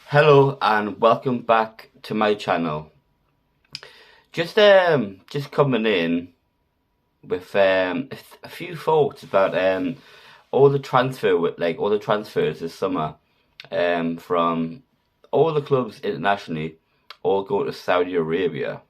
Hello and welcome back to my channel. Just coming in with a few thoughts about all the transfers this summer from all the clubs internationally, all going to Saudi Arabia.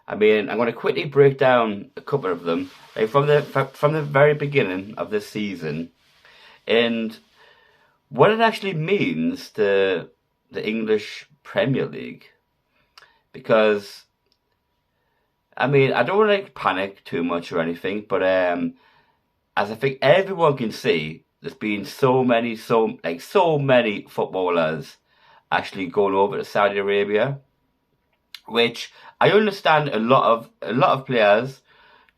I mean, I'm going to quickly break down a couple of them, like from the very beginning of this season, and what it actually means to the English Premier League. Because I mean, I don't want to panic too much or anything, but as I think everyone can see, there's been so many footballers actually going over to Saudi Arabia, which I understand a lot of players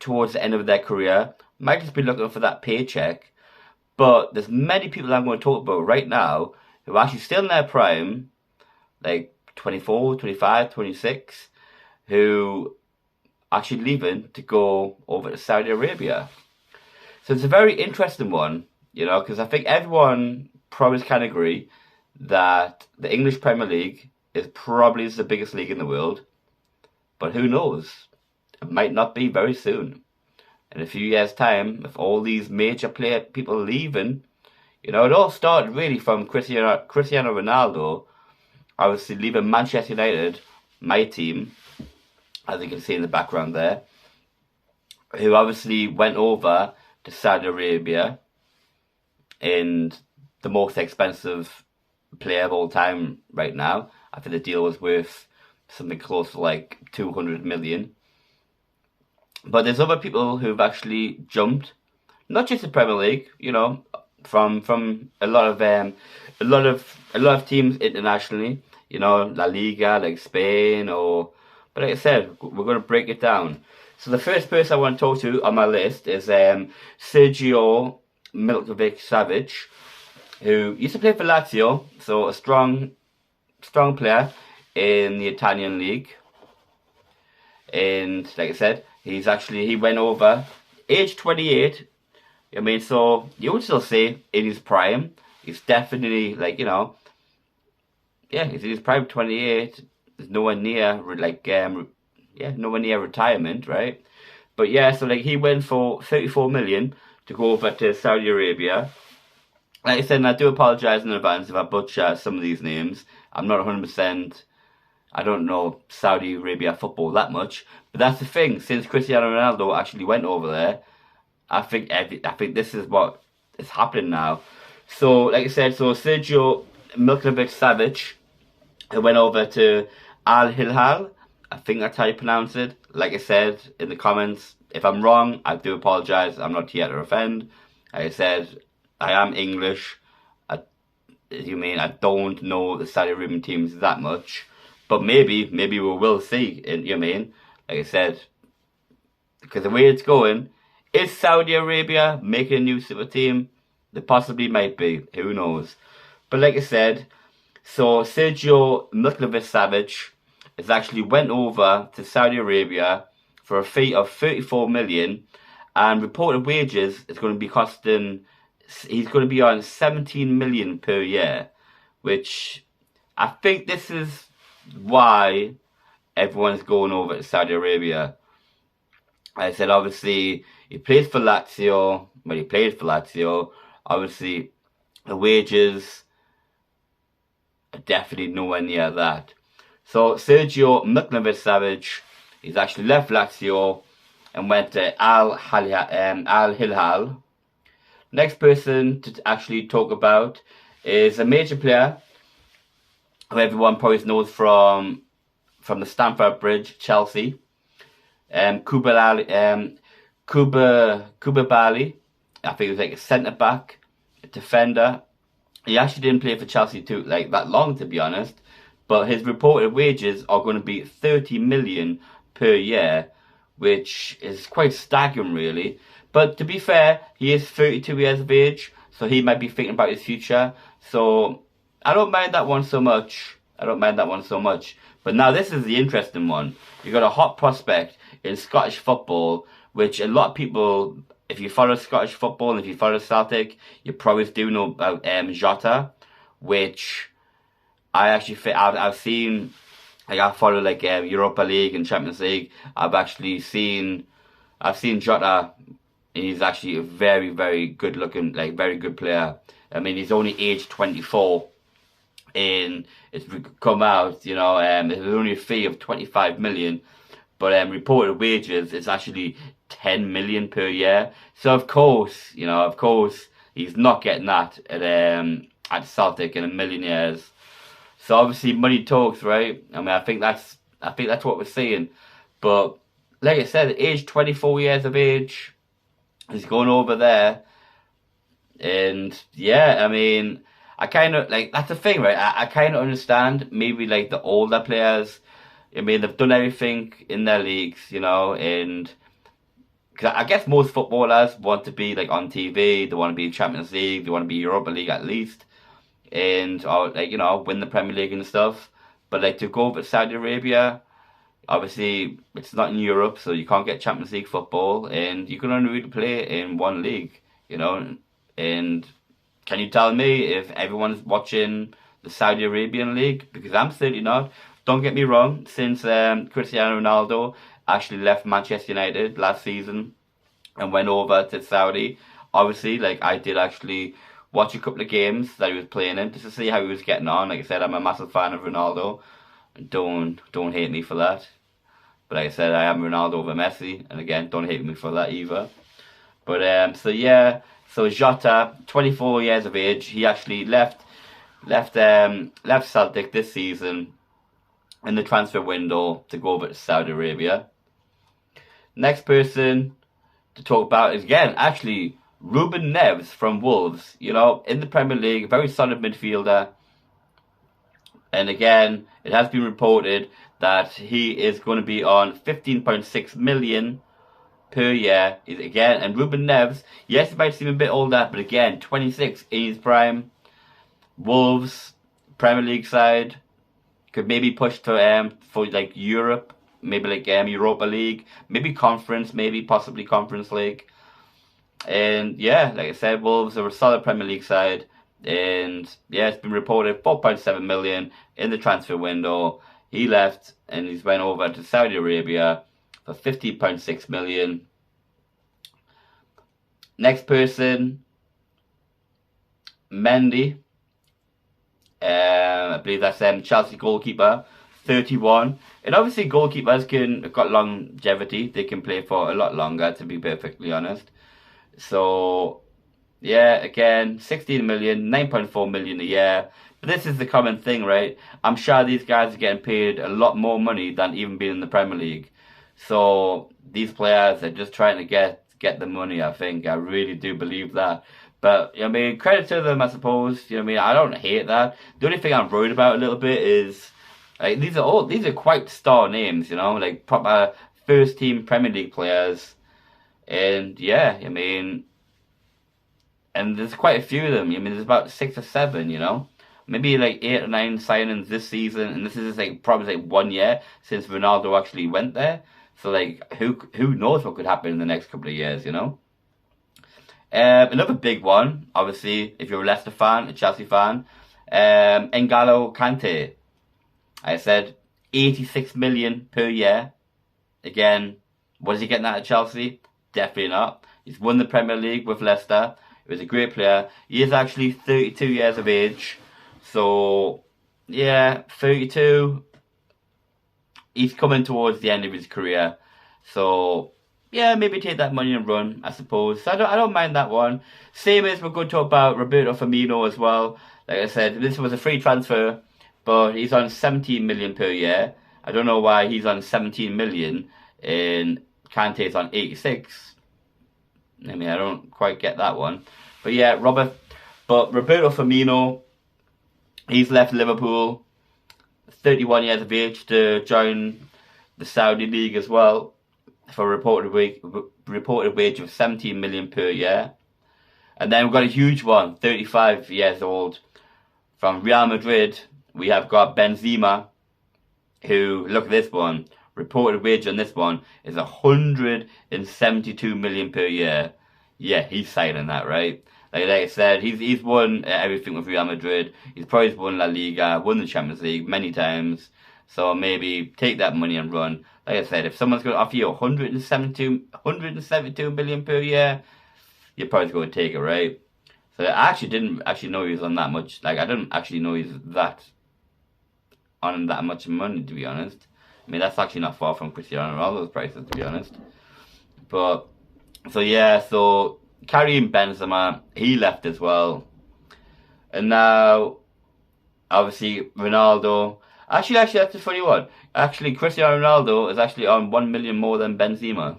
towards the end of their career might just be looking for that paycheck, but there's many people I'm going to talk about right now who are actually still in their prime, like 24, 25, 26, who actually leaving to go over to Saudi Arabia. So it's a very interesting one, because I think everyone probably can agree that the English Premier League is probably the biggest league in the world. But who knows? It might not be very soon. In a few years' time, if all these major people leaving, it all started really from Cristiano Ronaldo, obviously leaving Manchester United, my team, as you can see in the background there, who obviously went over to Saudi Arabia, and the most expensive player of all time right now. I think the deal was worth something close to like 200 million. But there's other people who've actually jumped, not just the Premier League, from a lot of teams internationally, La Liga, like Spain, but like I said, we're going to break it down. So the first person I want to talk to on my list is Sergio Milinkovic-Savic, who used to play for Lazio, so a strong player in the Italian league. And like I said, he went over age 28. I mean, so you would still say in his prime. He's definitely he's in his prime, 28. There's nowhere near nowhere near retirement, right? But yeah, so like he went for 34 million to go over to Saudi Arabia. Like I said, and I do apologize in advance if I butcher some of these names. I'm not 100%. I don't know Saudi Arabia football that much, but that's the thing. Since Cristiano Ronaldo actually went over there, I think this is what is happening now. So, like I said, so Sergio Milinkovic-Savic went over to Al Hilal. I think that's how you pronounce it. Like I said in the comments, if I'm wrong, I do apologize. I'm not here to offend. Like I said, I am English. I don't know the Saudi Arabian teams that much. But maybe we will see. Like I said, because the way it's going, is Saudi Arabia making a new super team? They possibly might be. Who knows? But like I said, so Sergio Milinkovic-Savic has actually went over to Saudi Arabia for a fee of 34 million, and reported wages is going to be costing. He's going to be on 17 million per year, which I think this is why everyone's going over to Saudi Arabia. I said, obviously, he played for Lazio. Obviously, the wages are definitely nowhere near that. So, Sergio Milinkovic-Savic, he's actually left Lazio and went to Al Hilal. Next person to actually talk about is a major player who everyone probably knows from the Stamford Bridge, Chelsea. Koulibaly. I think he was like a centre back, a defender. He actually didn't play for Chelsea too that long, to be honest. But his reported wages are going to be 30 million per year, which is quite staggering, really. But to be fair, he is 32 years of age, so he might be thinking about his future. So I don't mind that one so much. But now this is the interesting one. You've got a hot prospect in Scottish football, which a lot of people, if you follow Scottish football and if you follow Celtic, you probably do know about Jota, which I actually think I've seen, like, I follow like Europa League and Champions League. I've seen Jota. He's actually a very, very good looking, like very good player. I mean, he's only aged 24, and it's come out, you know, there's only a fee of 25 million, but reported wages is actually 10 million per year. So of course, he's not getting that at Celtic in a million years. So obviously money talks, right? I mean, I think that's what we're seeing. But like I said, age 24 years of age, he's going over there, and yeah, I mean, I kind of like that's the thing, right? I kind of understand maybe like the older players. I mean, they've done everything in their leagues, you know, and cause I guess most footballers want to be like on TV. They want to be in Champions League. They want to be Europa League at least, and or like win the Premier League and stuff. But like to go over to Saudi Arabia, obviously it's not in Europe, so you can't get Champions League football, and you can only really play in one league, you know. And can you tell me if everyone's watching the Saudi Arabian league? Because I'm certainly not. Don't get me wrong, since Cristiano Ronaldo actually left Manchester United last season and went over to Saudi, obviously, like, I did actually watch a couple of games that he was playing in just to see how he was getting on. Like I said, I'm a massive fan of Ronaldo. Don't hate me for that. But like I said, I am Ronaldo over Messi, and again, don't hate me for that either. But so yeah, so Jota, 24 years of age, he actually left Celtic this season in the transfer window to go over to Saudi Arabia. Next person to talk about is again actually Ruben Neves from Wolves. You know, in the Premier League, very solid midfielder. And again, it has been reported that he is going to be on 15.6 million per year. Again, and Ruben Neves, yes, he might seem a bit older, but again, 26 in his prime. Wolves, Premier League side, could maybe push to for like Europe, maybe like Europa League, maybe Conference, maybe possibly Conference League. And yeah, like I said, Wolves are a solid Premier League side. And yeah, it's been reported 4.7 million in the transfer window. He left and he's went over to Saudi Arabia for 15.6 million. Next person, Mendy. I believe that's Chelsea goalkeeper, 31. And obviously goalkeepers have got longevity. They can play for a lot longer, to be perfectly honest. So yeah, again, 16 million, 9.4 million a year. But this is the common thing, right? I'm sure these guys are getting paid a lot more money than even being in the Premier League. So these players are just trying to get the money, I think. I really do believe that. But, I mean, credit to them, I suppose. You know what I mean? I don't hate that. The only thing I'm worried about a little bit is, like, these are quite star names, you know? Like, proper first-team Premier League players. And, yeah, I mean, and there's quite a few of them. I mean, there's about 6 or 7, you know? Maybe, like, 8 or 9 signings this season. And this is, like, probably, like, 1 year since Ronaldo actually went there. So, like, who knows what could happen in the next couple of years, you know? Another big one, obviously, if you're a Leicester fan, a Chelsea fan, N'Golo Kante. I said 86 million per year. Again, was he getting that at Chelsea? Definitely not. He's won the Premier League with Leicester. He was a great player. He is actually 32 years of age. So, yeah, 32. He's coming towards the end of his career. So, yeah, maybe take that money and run, I suppose. So I don't mind that one. Same as we're going to talk about Roberto Firmino as well. Like I said, this was a free transfer, but he's on 17 million per year. I don't know why he's on 17 million and Kante's on 86. I mean, I don't quite get that one. But yeah, Roberto Firmino, he's left Liverpool, 31 years of age, to join the Saudi League as well, for a reported wage of 17 million per year. And then we've got a huge one, 35 years old, from Real Madrid. We have got Benzema, who, look at this one, reported wage on this one is 172 million per year. Yeah, he's signing that, right? Like I said, he's won everything with Real Madrid. He's probably won La Liga, won the Champions League many times. So maybe take that money and run. Like I said, if someone's going to offer you 172 million per year, you're probably going to take it, right? So I actually didn't actually know he was on that much. Like I didn't actually know he's that on that much money, to be honest. I mean, that's actually not far from Cristiano Ronaldo's prices, to be honest. But so yeah, so Karim Benzema, he left as well, and now obviously Ronaldo. Actually, that's a funny one. Actually, Cristiano Ronaldo is actually on 1 million more than Benzema.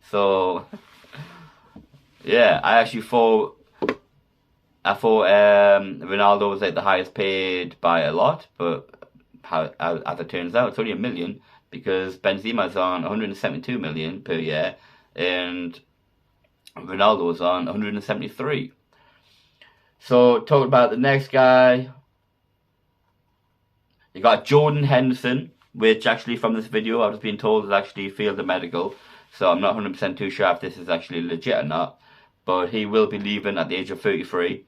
So yeah, I thought Ronaldo was like the highest paid by a lot, but as it turns out, it's only 1 million because Benzema's on 172 million per year, and Ronaldo's on 173. So talking about the next guy, you got Jordan Henderson, which actually from this video I've just been told is actually failed the medical, so I'm not 100% too sure if this is actually legit or not. But he will be leaving at the age of 33.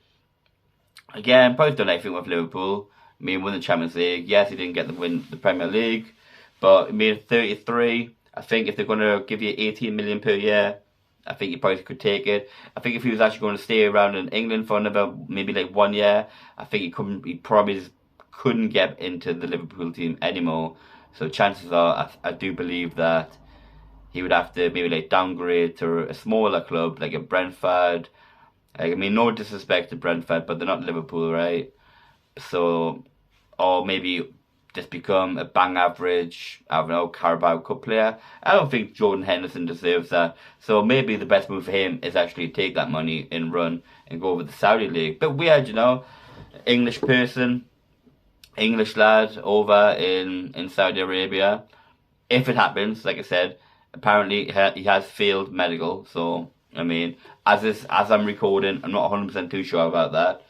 Again, probably done everything with Liverpool. I mean, won the Champions League. Yes, he didn't get the Premier League, but I mean, 33. I think if they're going to give you 18 million per year, I think you probably could take it. I think if he was actually going to stay around in England for another maybe like 1 year, I think he probably just couldn't get into the Liverpool team anymore. So chances are, I do believe that he would have to maybe like downgrade to a smaller club like a Brentford. Like, I mean, no disrespect to Brentford, but they're not Liverpool, right? So, or maybe just become a bang average, I don't know, Carabao Cup player. I don't think Jordan Henderson deserves that. So maybe the best move for him is actually take that money and run and go over the Saudi League. But weird, you know, English person, English lad over in Saudi Arabia. If it happens, like I said, apparently he has failed medical. So, I mean, as I'm recording, I'm not 100% too sure about that.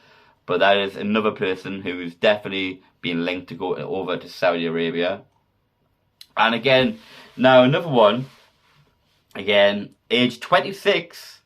But that is another person who's definitely been linked to go over to Saudi Arabia. And again, now another one, again, age 26.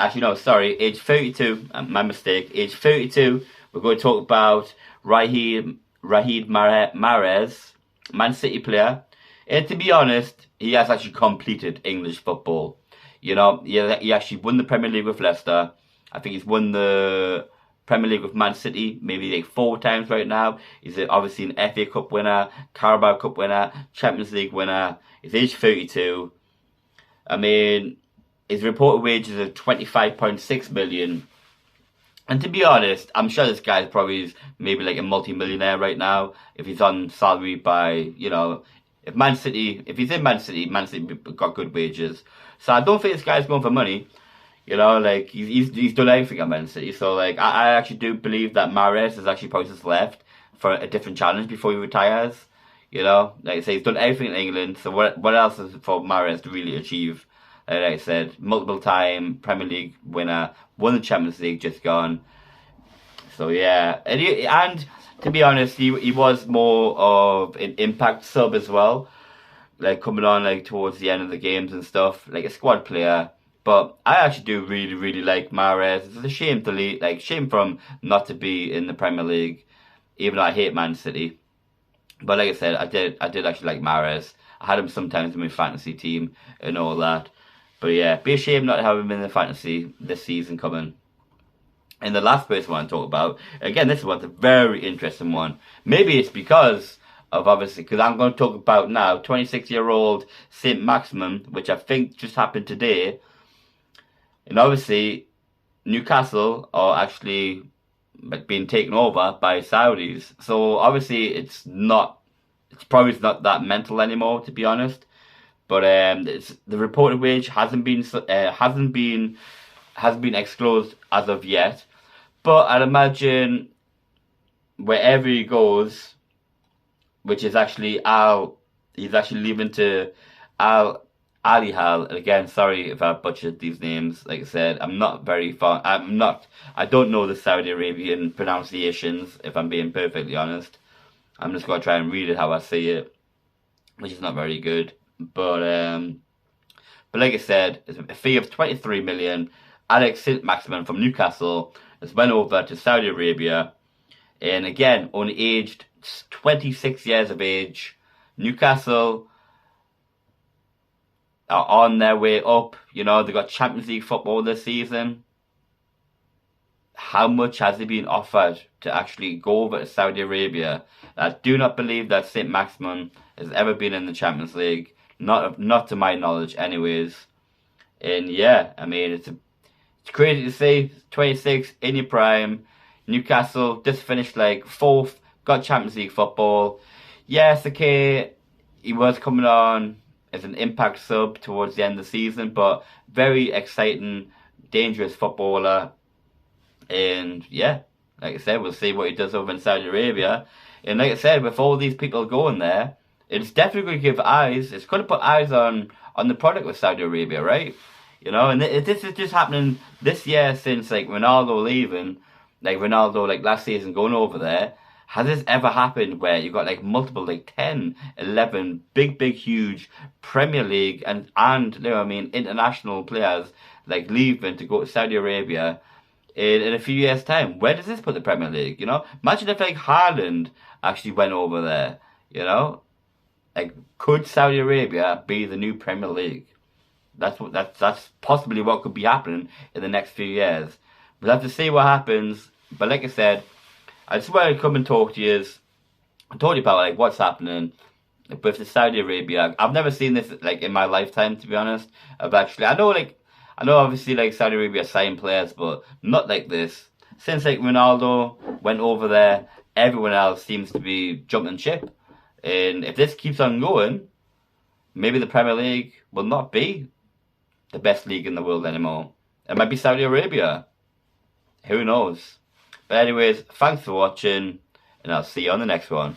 Actually, no, sorry, age 32. My mistake. Age 32. We're going to talk about Riyad Mahrez, Man City player. And to be honest, he has actually completed English football. You know, he actually won the Premier League with Leicester. I think he's won the Premier League with Man City maybe like 4 times right now. He's obviously an FA Cup winner, Carabao Cup winner, Champions League winner. He's age 32. I mean, his reported wages are 25.6 million. And to be honest, I'm sure this guy's probably maybe like a multi-millionaire right now if he's on salary by, you know, if he's in Man City got good wages. So I don't think this guy's going for money. You know, like, he's done everything at Man City. So, like, I actually do believe that Mahrez has actually probably just left for a different challenge before he retires. You know, like I say, he's done everything in England. So what else is for Mahrez to really achieve? Like I said, multiple time Premier League winner, won the Champions League, just gone. So, yeah. And to be honest, he was more of an impact sub as well. Like, coming on, like, towards the end of the games and stuff. Like, a squad player. But I actually do really, really like Mahrez. It's a shame to leave, like, shame from not to be in the Premier League, even though I hate Man City. But like I said, I did actually like Mahrez. I had him sometimes in my fantasy team and all that. But yeah, be a shame not to have him in the fantasy this season coming. And the last person I want to talk about, again, this one's a very interesting one. Maybe it's because of, obviously, because I'm going to talk about now 26-year-old Saint-Maximin, which I think just happened today. And obviously, Newcastle are actually being taken over by Saudis. So obviously, it's probably not that mental anymore, to be honest. But the reported wage hasn't been disclosed as of yet. But I'd imagine wherever he goes, which is actually he's actually leaving to Al Hilal. And again, sorry if I butchered these names. Like I said, I don't know the Saudi Arabian pronunciations, if I'm being perfectly honest. I'm just going to try and read it how I see it, which is not very good. But But like I said, it's a fee of 23 million. Alex Saint-Maximin from Newcastle has went over to Saudi Arabia, and again, only aged 26 years of age. Newcastle are on their way up. You know, they got Champions League football this season. How much has he been offered to actually go over to Saudi Arabia? I do not believe that Saint-Maximin has ever been in the Champions League. Not to my knowledge, anyways. And yeah, I mean, it's crazy to see. 26 in your prime. Newcastle just finished like 4th, got Champions League football. Yes, okay, he was coming on as an impact sub towards the end of the season, but very exciting, dangerous footballer. And yeah, like I said, we'll see what he does over in Saudi Arabia. And like I said, with all these people going there, it's definitely going to give eyes. It's going to put eyes on the product with Saudi Arabia, right? You know, and this is just happening this year since like Ronaldo leaving, like Ronaldo like last season going over there. Has this ever happened where you've got like multiple, like 10, 11 big, huge Premier League and you know what I mean, international players like leaving to go to Saudi Arabia in a few years' time? Where does this put the Premier League? You know, imagine if like Haaland actually went over there. You know, like could Saudi Arabia be the new Premier League? That's possibly what could be happening in the next few years. We'll have to see what happens. But like I said, I just wanted to come and talk to you about like what's happening with the Saudi Arabia. I've never seen this like in my lifetime, to be honest. I know obviously like Saudi Arabia signed players, but not like this. Since like Ronaldo went over there, everyone else seems to be jumping ship. And if this keeps on going, maybe the Premier League will not be the best league in the world anymore. It might be Saudi Arabia. Who knows? But anyways, thanks for watching, and I'll see you on the next one.